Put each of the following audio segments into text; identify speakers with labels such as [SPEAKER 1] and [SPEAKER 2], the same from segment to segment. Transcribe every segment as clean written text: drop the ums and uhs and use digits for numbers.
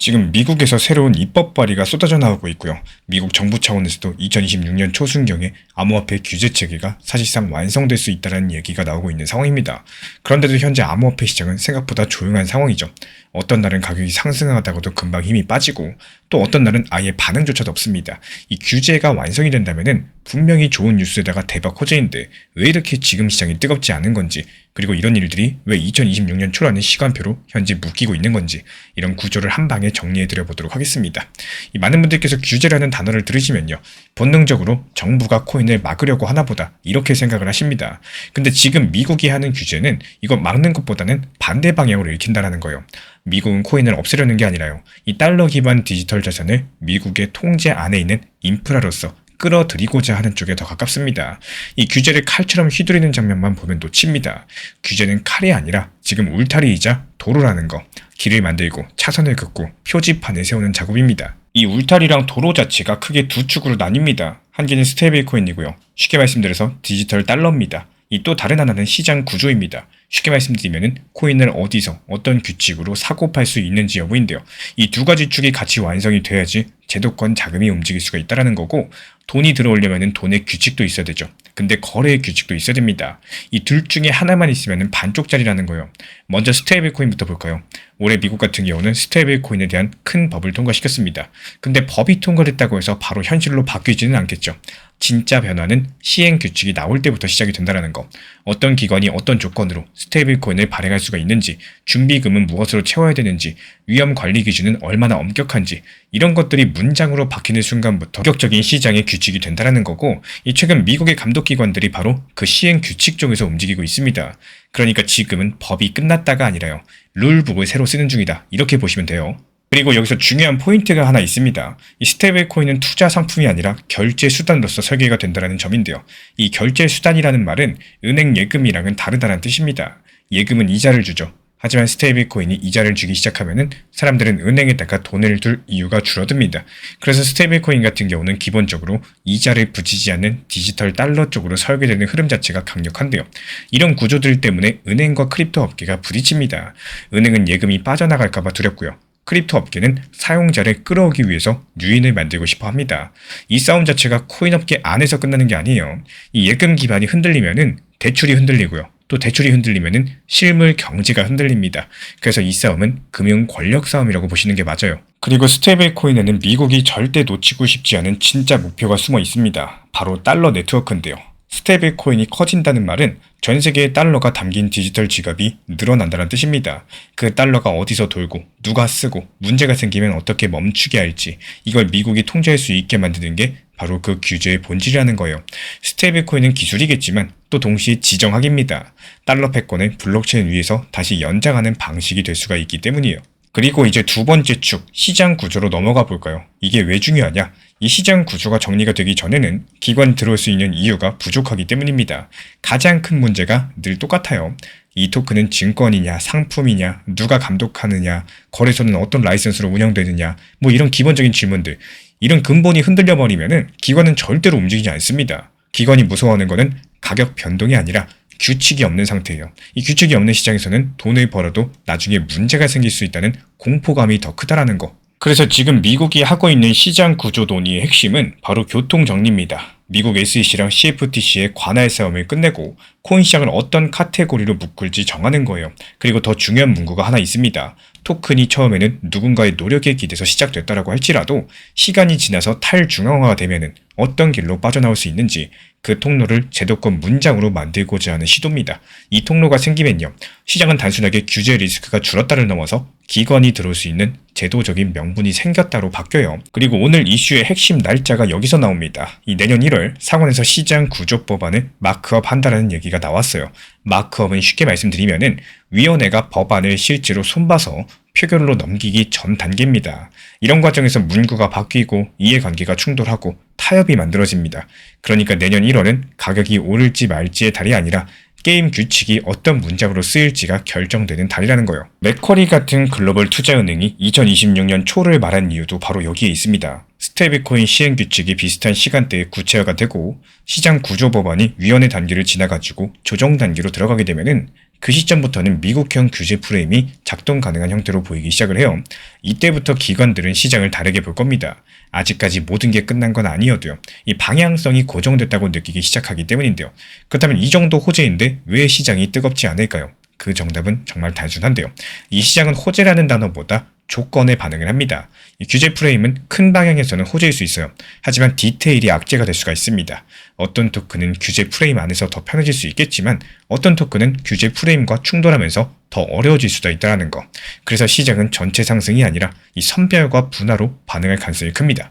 [SPEAKER 1] 지금 미국에서 새로운 입법 발의가 쏟아져 나오고 있고요. 미국 정부 차원에서도 2026년 초순경에 암호화폐 규제 체계가 사실상 완성될 수 있다는 얘기가 나오고 있는 상황입니다. 그런데도 현재 암호화폐 시장은 생각보다 조용한 상황이죠. 어떤 날은 가격이 상승하다가도 금방 힘이 빠지고 또 어떤 날은 아예 반응조차도 없습니다. 이 규제가 완성이 된다면은 분명히 좋은 뉴스에다가 대박 호재인데 왜 이렇게 지금 시장이 뜨겁지 않은 건지, 그리고 이런 일들이 왜 2026년 초라는 시간표로 현재 묶이고 있는 건지, 이런 구조를 한 방에 정리해드려 보도록 하겠습니다. 이 많은 분들께서 규제라는 단어를 들으시면요, 본능적으로 정부가 코인을 막으려고 하나보다 이렇게 생각을 하십니다. 근데 지금 미국이 하는 규제는 이거 막는 것보다는 반대 방향으로 읽힌다는 거예요. 미국은 코인을 없애려는 게 아니라요, 이 달러 기반 디지털 자산을 미국의 통제 안에 있는 인프라로서 끌어들이고자 하는 쪽에 더 가깝습니다. 이 규제를 칼처럼 휘두르는 장면만 보면 놓칩니다. 규제는 칼이 아니라 지금 울타리이자 도로라는 거, 길을 만들고 차선을 긋고 표지판을 세우는 작업입니다. 이 울타리랑 도로 자체가 크게 두 축으로 나뉩니다. 한 개는 스테이블 코인이고요. 쉽게 말씀드려서 디지털 달러입니다. 이 또 다른 하나는 시장 구조입니다. 쉽게 말씀드리면 코인을 어디서 어떤 규칙으로 사고 팔 수 있는지 여부인데요. 이 두 가지 축이 같이 완성이 돼야지 제도권 자금이 움직일 수가 있다는 거고, 돈이 들어오려면 돈의 규칙도 있어야 되죠. 근데 거래의 규칙도 있어야 됩니다. 이 둘 중에 하나만 있으면 반쪽짜리라는 거예요. 먼저 스테이블 코인부터 볼까요? 올해 미국 같은 경우는 스테이블 코인에 대한 큰 법을 통과시켰습니다. 근데 법이 통과됐다고 해서 바로 현실로 바뀌지는 않겠죠. 진짜 변화는 시행 규칙이 나올 때부터 시작이 된다는 거. 어떤 기관이 어떤 조건으로 스테이블 코인을 발행할 수가 있는지, 준비금은 무엇으로 채워야 되는지, 위험 관리 기준은 얼마나 엄격한지, 이런 것들이 문장으로 박히는 순간부터 본격적인 시장의 규칙이 된다는 거고, 이 최근 미국의 감독기관들이 바로 그 시행 규칙 쪽에서 움직이고 있습니다. 그러니까 지금은 법이 끝났다가 아니라요, 룰북을 새로 쓰는 중이다, 이렇게 보시면 돼요. 그리고 여기서 중요한 포인트가 하나 있습니다. 이 스테이블 코인은 투자 상품이 아니라 결제 수단으로서 설계가 된다는 점인데요. 이 결제 수단이라는 말은 은행 예금이랑은 다르다는 뜻입니다. 예금은 이자를 주죠. 하지만 스테이블 코인이 이자를 주기 시작하면은 사람들은 은행에다가 돈을 둘 이유가 줄어듭니다. 그래서 스테이블 코인 같은 경우는 기본적으로 이자를 붙이지 않는 디지털 달러 쪽으로 설계되는 흐름 자체가 강력한데요. 이런 구조들 때문에 은행과 크립토 업계가 부딪힙니다. 은행은 예금이 빠져나갈까봐 두렵고요. 크립토 업계는 사용자를 끌어오기 위해서 유인을 만들고 싶어 합니다. 이 싸움 자체가 코인 업계 안에서 끝나는 게 아니에요. 이 예금 기반이 흔들리면은 대출이 흔들리고요. 또 대출이 흔들리면은 실물 경제가 흔들립니다. 그래서 이 싸움은 금융 권력 싸움이라고 보시는 게 맞아요. 그리고 스테이블 코인에는 미국이 절대 놓치고 싶지 않은 진짜 목표가 숨어 있습니다. 바로 달러 네트워크인데요. 스테이블 코인이 커진다는 말은 전 세계의 달러가 담긴 디지털 지갑이 늘어난다는 뜻입니다. 그 달러가 어디서 돌고 누가 쓰고 문제가 생기면 어떻게 멈추게 할지, 이걸 미국이 통제할 수 있게 만드는 게 바로 그 규제의 본질이라는 거예요. 스테이블 코인은 기술이겠지만 또 동시에 지정학입니다. 달러 패권을 블록체인 위에서 다시 연장하는 방식이 될 수가 있기 때문이에요. 그리고 이제 두 번째 축, 시장 구조로 넘어가 볼까요? 이게 왜 중요하냐? 이 시장 구조가 정리가 되기 전에는 기관이 들어올 수 있는 이유가 부족하기 때문입니다. 가장 큰 문제가 늘 똑같아요. 이 토큰은 증권이냐, 상품이냐, 누가 감독하느냐, 거래소는 어떤 라이선스로 운영되느냐, 뭐 이런 기본적인 질문들. 이런 근본이 흔들려 버리면은 기관은 절대로 움직이지 않습니다. 기관이 무서워하는 거는 가격 변동이 아니라 규칙이 없는 상태예요. 이 규칙이 없는 시장에서는 돈을 벌어도 나중에 문제가 생길 수 있다는 공포감이 더 크다라는 거. 그래서 지금 미국이 하고 있는 시장 구조 논의의 핵심은 바로 교통 정리입니다. 미국 SEC랑 CFTC의 관할 싸움을 끝내고 코인 시장을 어떤 카테고리로 묶을지 정하는 거예요. 그리고 더 중요한 문구가 하나 있습니다. 토큰이 처음에는 누군가의 노력에 기대서 시작됐다라고 할지라도 시간이 지나서 탈중앙화가 되면은 어떤 길로 빠져나올 수 있는지, 그 통로를 제도권 문장으로 만들고자 하는 시도입니다. 이 통로가 생기면요, 시장은 단순하게 규제 리스크가 줄었다를 넘어서 기관이 들어올 수 있는 제도적인 명분이 생겼다로 바뀌어요. 그리고 오늘 이슈의 핵심 날짜가 여기서 나옵니다. 이 내년 1월 상원에서 시장 구조 법안을 마크업 한다는 얘기가 나왔어요. 마크업은 쉽게 말씀드리면은 위원회가 법안을 실제로 손봐서 표결로 넘기기 전 단계입니다. 이런 과정에서 문구가 바뀌고 이해관계가 충돌하고 타협이 만들어집니다. 그러니까 내년 1월은 가격이 오를지 말지의 달이 아니라 게임 규칙이 어떤 문장으로 쓰일지가 결정되는 달이라는 거예요. 맥쿼리 같은 글로벌 투자은행이 2026년 초를 말한 이유도 바로 여기에 있습니다. 스테이블 코인 시행 규칙이 비슷한 시간대에 구체화가 되고 시장 구조 법안이 위원회 단계를 지나가지고 조정 단계로 들어가게 되면은 그 시점부터는 미국형 규제 프레임이 작동 가능한 형태로 보이기 시작을 해요. 이때부터 기관들은 시장을 다르게 볼 겁니다. 아직까지 모든 게 끝난 건 아니어도요. 이 방향성이 고정됐다고 느끼기 시작하기 때문인데요. 그렇다면 이 정도 호재인데 왜 시장이 뜨겁지 않을까요? 그 정답은 정말 단순한데요. 이 시장은 호재라는 단어보다 조건에 반응을 합니다. 이 규제 프레임은 큰 방향에서는 호재일 수 있어요. 하지만 디테일이 악재가 될 수가 있습니다. 어떤 토큰은 규제 프레임 안에서 더 편해질 수 있겠지만 어떤 토큰은 규제 프레임과 충돌하면서 더 어려워질 수도 있다는 거. 그래서 시장은 전체 상승이 아니라 이 선별과 분화로 반응할 가능성이 큽니다.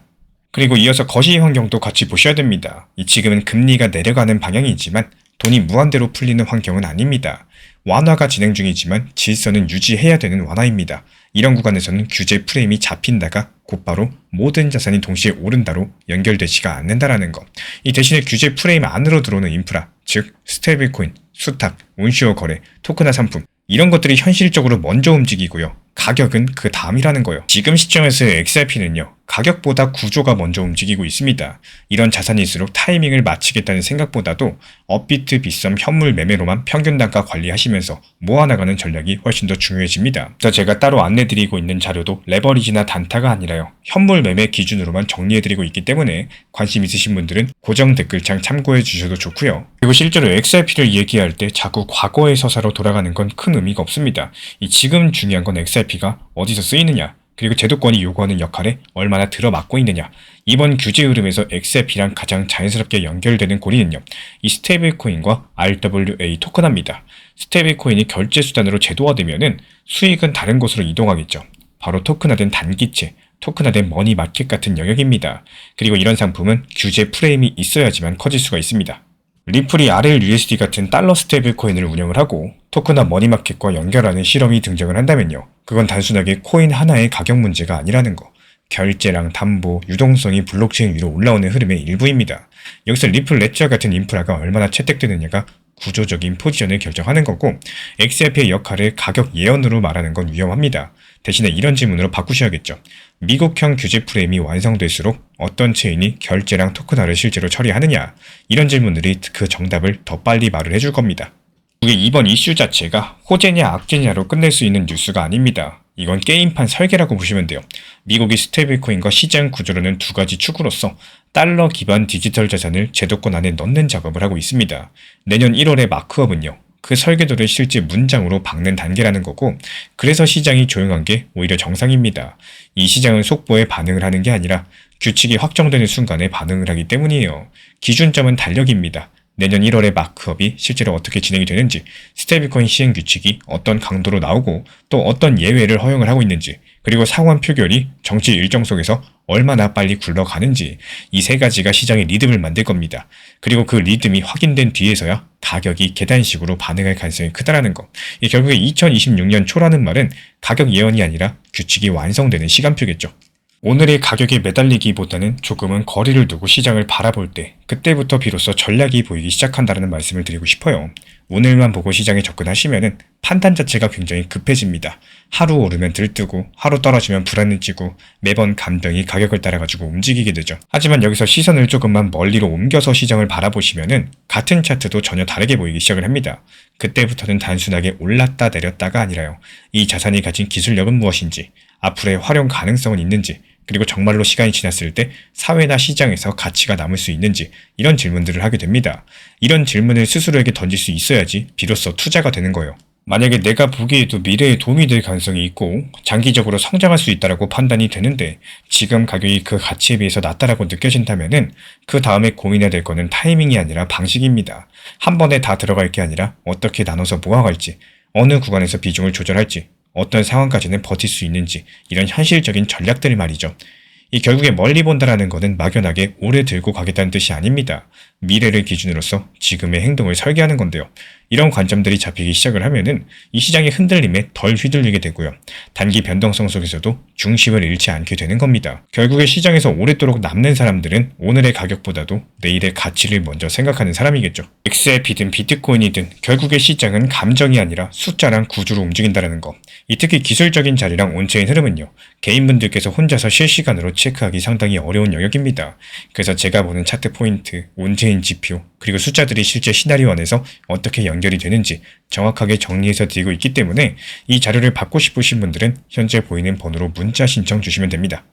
[SPEAKER 1] 그리고 이어서 거시 환경도 같이 보셔야 됩니다. 지금은 금리가 내려가는 방향이지만 돈이 무한대로 풀리는 환경은 아닙니다. 완화가 진행 중이지만 질서는 유지해야 되는 완화입니다. 이런 구간에서는 규제 프레임이 잡힌다가 곧바로 모든 자산이 동시에 오른다로 연결되지가 않는다라는 것. 이 대신에 규제 프레임 안으로 들어오는 인프라, 즉 스테이블코인, 수탁, 온슈어 거래, 토큰화 상품 이런 것들이 현실적으로 먼저 움직이고요. 가격은 그 다음이라는 거예요. 지금 시점에서의 XRP는요. 가격보다 구조가 먼저 움직이고 있습니다. 이런 자산일수록 타이밍을 맞추겠다는 생각보다도 업비트 빗썸 현물 매매로만 평균 단가 관리하시면서 모아나가는 전략이 훨씬 더 중요해집니다. 그래서 제가 따로 안내드리고 있는 자료도 레버리지나 단타가 아니라요. 현물 매매 기준으로만 정리해드리고 있기 때문에 관심 있으신 분들은 고정 댓글창 참고해 주셔도 좋고요. 그리고 실제로 XRP를 얘기할 때 자꾸 과거의 서사로 돌아가는 건 큰 의미가 없습니다. 지금 중요한 건 XRP가 어디서 쓰이느냐, 그리고 제도권이 요구하는 역할에 얼마나 들어맞고 있느냐. 이번 규제 흐름에서 XRP랑 가장 자연스럽게 연결되는 고리는요. 이 스테이블코인과 RWA 토큰화입니다. 스테이블코인이 결제 수단으로 제도화되면은 수익은 다른 곳으로 이동하겠죠. 바로 토큰화된 단기채, 토큰화된 머니마켓 같은 영역입니다. 그리고 이런 상품은 규제 프레임이 있어야지만 커질 수가 있습니다. 리플이 RLUSD 같은 달러 스테이블 코인을 운영을 하고 토큰화 머니마켓과 연결하는 실험이 등장을 한다면요. 그건 단순하게 코인 하나의 가격 문제가 아니라는 거. 결제랑 담보, 유동성이 블록체인 위로 올라오는 흐름의 일부입니다. 여기서 리플 레저 같은 인프라가 얼마나 채택되느냐가 구조적인 포지션을 결정하는 거고 XRP의 역할을 가격 예언으로 말하는 건 위험합니다. 대신에 이런 질문으로 바꾸셔야겠죠. 미국형 규제 프레임이 완성될수록 어떤 체인이 결제랑 토큰화를 실제로 처리하느냐? 이런 질문들이 그 정답을 더 빨리 말을 해줄 겁니다. 이번 이슈 자체가 호재냐 악재냐로 끝낼 수 있는 뉴스가 아닙니다. 이건 게임판 설계라고 보시면 돼요. 미국이 스테이블코인과 시장 구조로는 두 가지 축으로서 달러 기반 디지털 자산을 제도권 안에 넣는 작업을 하고 있습니다. 내년 1월의 마크업은요. 그 설계도를 실제 문장으로 박는 단계라는 거고 그래서 시장이 조용한 게 오히려 정상입니다. 이 시장은 속보에 반응을 하는 게 아니라 규칙이 확정되는 순간에 반응을 하기 때문이에요. 기준점은 달력입니다. 내년 1월의 마크업이 실제로 어떻게 진행이 되는지, 스테이블코인 시행 규칙이 어떤 강도로 나오고 또 어떤 예외를 허용을 하고 있는지, 그리고 상원 표결이 정치 일정 속에서 얼마나 빨리 굴러가는지 이 세 가지가 시장의 리듬을 만들 겁니다. 그리고 그 리듬이 확인된 뒤에서야 가격이 계단식으로 반응할 가능성이 크다라는 것. 결국에 2026년 초라는 말은 가격 예언이 아니라 규칙이 완성되는 시간표겠죠. 오늘의 가격에 매달리기보다는 조금은 거리를 두고 시장을 바라볼 때 그때부터 비로소 전략이 보이기 시작한다는 말씀을 드리고 싶어요. 오늘만 보고 시장에 접근하시면은 판단 자체가 굉장히 급해집니다. 하루 오르면 들뜨고 하루 떨어지면 불안해지고 매번 감정이 가격을 따라가지고 움직이게 되죠. 하지만 여기서 시선을 조금만 멀리로 옮겨서 시장을 바라보시면은 같은 차트도 전혀 다르게 보이기 시작을 합니다. 그때부터는 단순하게 올랐다 내렸다가 아니라요. 이 자산이 가진 기술력은 무엇인지, 앞으로의 활용 가능성은 있는지, 그리고 정말로 시간이 지났을 때 사회나 시장에서 가치가 남을 수 있는지 이런 질문들을 하게 됩니다. 이런 질문을 스스로에게 던질 수 있어야지 비로소 투자가 되는 거예요. 만약에 내가 보기에도 미래에 도움이 될 가능성이 있고 장기적으로 성장할 수 있다고 판단이 되는데 지금 가격이 그 가치에 비해서 낮다라고 느껴진다면은 그 다음에 고민해야 될 거는 타이밍이 아니라 방식입니다. 한 번에 다 들어갈 게 아니라 어떻게 나눠서 모아갈지, 어느 구간에서 비중을 조절할지, 어떤 상황까지는 버틸 수 있는지 이런 현실적인 전략들 말이죠. 결국에 멀리 본다라는 것은 막연하게 오래 들고 가겠다는 뜻이 아닙니다. 미래를 기준으로서 지금의 행동을 설계하는 건데요. 이런 관점들이 잡히기 시작을 하면은 이 시장의 흔들림에 덜 휘둘리게 되고요. 단기 변동성 속에서도 중심을 잃지 않게 되는 겁니다. 결국에 시장에서 오랫도록 남는 사람들은 오늘의 가격보다도 내일의 가치를 먼저 생각하는 사람이겠죠. XRP든 비트코인이든 결국에 시장은 감정이 아니라 숫자랑 구조로 움직인다는 거. 특히 기술적인 자리랑 온체인 흐름은요. 개인분들께서 혼자서 실시간으로 체크하기 상당히 어려운 영역입니다. 그래서 제가 보는 차트 포인트, 온체인 지표, 그리고 숫자들이 실제 시나리오 안에서 어떻게 연결이 되는지 정확하게 정리해서 드리고 있기 때문에 이 자료를 받고 싶으신 분들은 현재 보이는 번호로 문자 신청 주시면 됩니다.